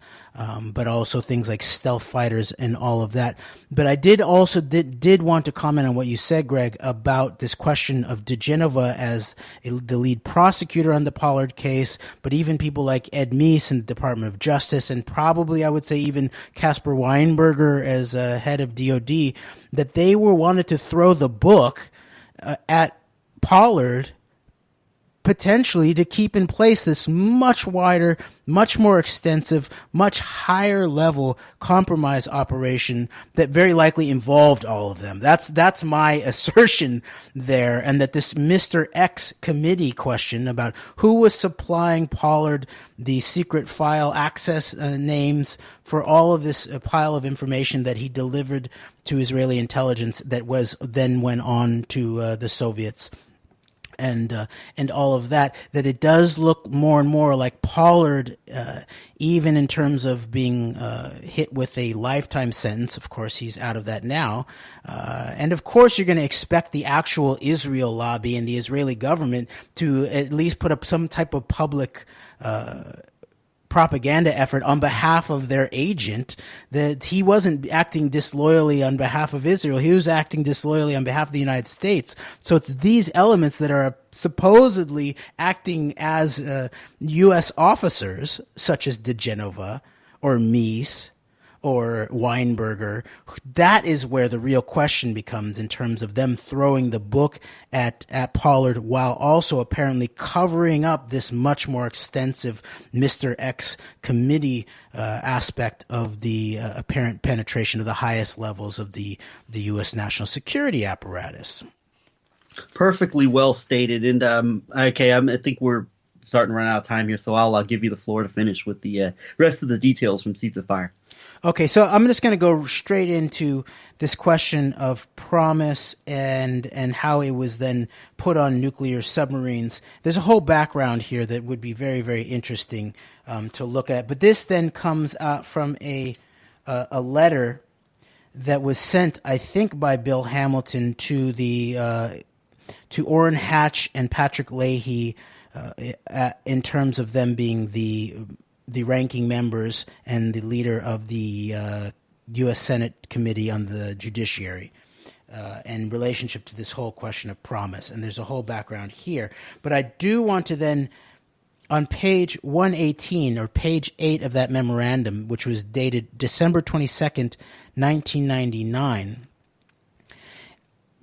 Speaker 2: but also things like stealth fighters and all of that. But I did want to comment on what you said, Greg, about this question of DeGenova as the lead prosecutor on the Pollard case, but even people like Ed Meese in the Department of Justice, and probably I would say even Casper Weinberger as head of DOD, that they wanted to throw the book at Pollard, potentially to keep in place this much wider, much more extensive, much higher level compromise operation that very likely involved all of them. That's my assertion there, and that this Mr. X committee question about who was supplying Pollard the secret file access names for all of this pile of information that he delivered to Israeli intelligence that then went on to the Soviets. And all of that it does look more and more like Pollard, even in terms of being hit with a lifetime sentence. Of course, he's out of that now. And of course, you're going to expect the actual Israel lobby and the Israeli government to at least put up some type of public propaganda effort on behalf of their agent, that he wasn't acting disloyally on behalf of Israel. He was acting disloyally on behalf of the United States. So it's these elements that are supposedly acting as U.S. officers, such as DeGenova or Meese or Weinberger. That is where the real question becomes, in terms of them throwing the book at Pollard, while also apparently covering up this much more extensive Mr. X committee aspect of the apparent penetration of the highest levels of the U.S. national security apparatus.
Speaker 1: Perfectly well stated. And I think we're starting to run out of time here, so I'll give you the floor to finish with the rest of the details from Seeds of Fire.
Speaker 2: Okay, so I'm just going to go straight into this question of PROMIS and how it was then put on nuclear submarines. There's a whole background here that would be very, very interesting to look at. But this then comes from a letter that was sent, I think, by Bill Hamilton to Orrin Hatch and Patrick Leahy, in terms of them being the ranking members and the leader of the U.S. Senate Committee on the Judiciary, in relationship to this whole question of PROMIS. And there's a whole background here. But I do want to then, on page 118, or page 8 of that memorandum, which was dated December 22nd, 1999,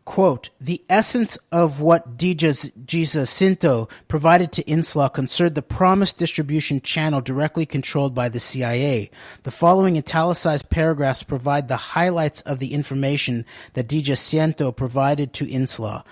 Speaker 2: quote, the essence of what Jacinto provided to INSLAW concerned the PROMIS distribution channel directly controlled by the CIA. The following italicized paragraphs provide the highlights of the information that Jacinto provided to INSLAW.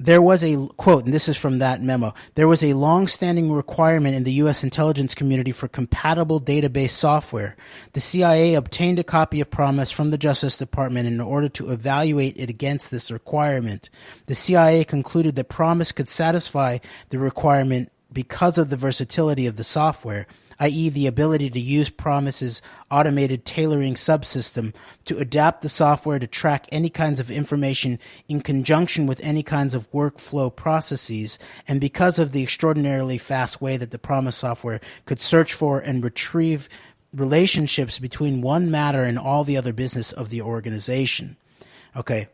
Speaker 2: There was a, quote, and this is from that memo, there was a long-standing requirement in the U.S. intelligence community for compatible database software. The CIA obtained a copy of PROMIS from the Justice Department in order to evaluate it against this requirement. The CIA concluded that PROMIS could satisfy the requirement because of the versatility of the software, i.e. the ability to use PROMIS's automated tailoring subsystem to adapt the software to track any kinds of information in conjunction with any kinds of workflow processes, and because of the extraordinarily fast way that the PROMIS software could search for and retrieve relationships between one matter and all the other business of the organization. Okay.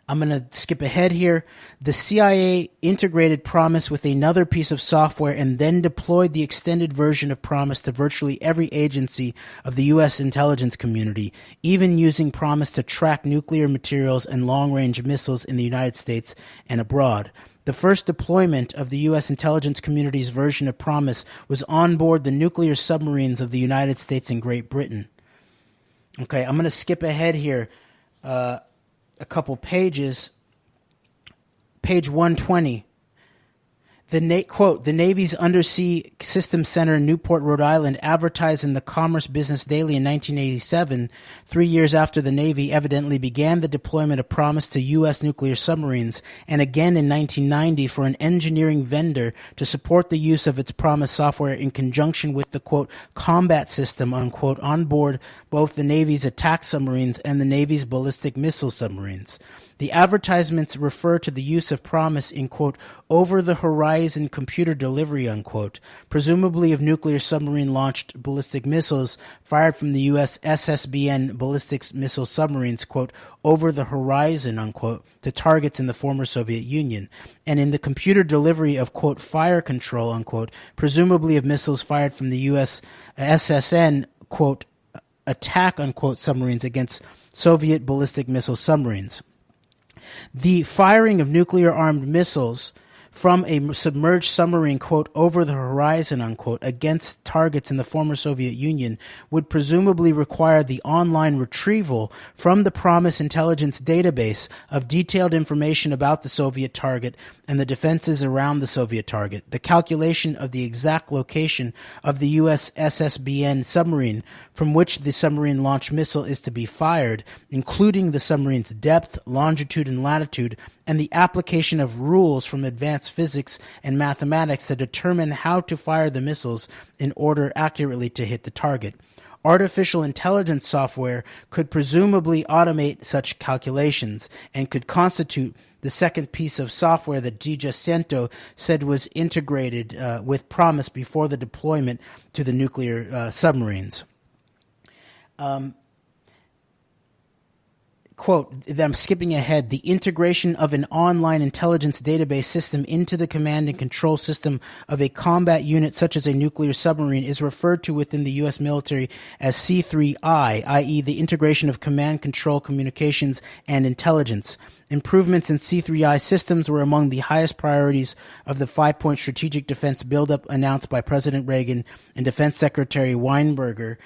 Speaker 2: I'm going to skip ahead here. The CIA integrated PROMIS with another piece of software and then deployed the extended version of PROMIS to virtually every agency of the U.S. intelligence community, even using PROMIS to track nuclear materials and long-range missiles in the United States and abroad. The first deployment of the U.S. intelligence community's version of PROMIS was on board the nuclear submarines of the United States and Great Britain. Okay, I'm going to skip ahead here. A couple pages, page 120. Quote, the Navy's Undersea Systems Center in Newport, Rhode Island advertised in the Commerce Business Daily in 1987, 3 years after the Navy evidently began the deployment of PROMIS to U.S. nuclear submarines, and again in 1990 for an engineering vendor to support the use of its PROMIS software in conjunction with the, quote, combat system, unquote, on board both the Navy's attack submarines and the Navy's ballistic missile submarines. The advertisements refer to the use of PROMIS in, quote, over-the-horizon computer delivery, unquote, presumably of nuclear submarine-launched ballistic missiles fired from the U.S. SSBN ballistic missile submarines, quote, over the horizon, unquote, to targets in the former Soviet Union, and in the computer delivery of, quote, fire control, unquote, presumably of missiles fired from the U.S. SSN, quote, attack, unquote, submarines against Soviet ballistic missile submarines. The firing of nuclear-armed missiles from a submerged submarine, quote, over the horizon, unquote, against targets in the former Soviet Union would presumably require the online retrieval from the PROMIS intelligence database of detailed information about the Soviet target and the defenses around the Soviet target, the calculation of the exact location of the U.S. SSBN submarine from which the submarine-launched missile is to be fired, including the submarine's depth, longitude, and latitude, and the application of rules from advanced physics and mathematics to determine how to fire the missiles in order accurately to hit the target. Artificial intelligence software could presumably automate such calculations and could constitute the second piece of software that Jacinto said was integrated with PROMIS before the deployment to the nuclear submarines. Quote, I'm skipping ahead, the integration of an online intelligence database system into the command and control system of a combat unit such as a nuclear submarine is referred to within the U.S. military as C3I, i.e. the integration of command, control, communications, and intelligence. Improvements in C3I systems were among the highest priorities of the five-point strategic defense buildup announced by President Reagan and Defense Secretary Weinberger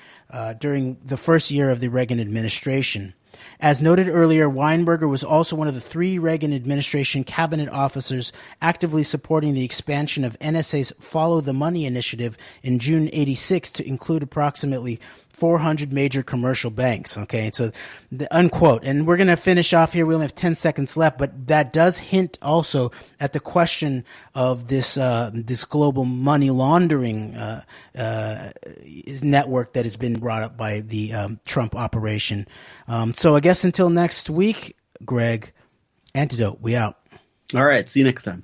Speaker 2: during the first year of the Reagan administration. As noted earlier, Weinberger was also one of the three Reagan administration cabinet officers actively supporting the expansion of NSA's Follow the Money initiative in June '86 to include approximately 400 major commercial banks. Okay, so the unquote. And we're going to finish off here. We only have 10 seconds left, but that does hint also at the question of this this global money laundering network that has been brought up by the Trump operation. So I guess until next week, Greg, Antidote, we out.
Speaker 1: All right, see you next time.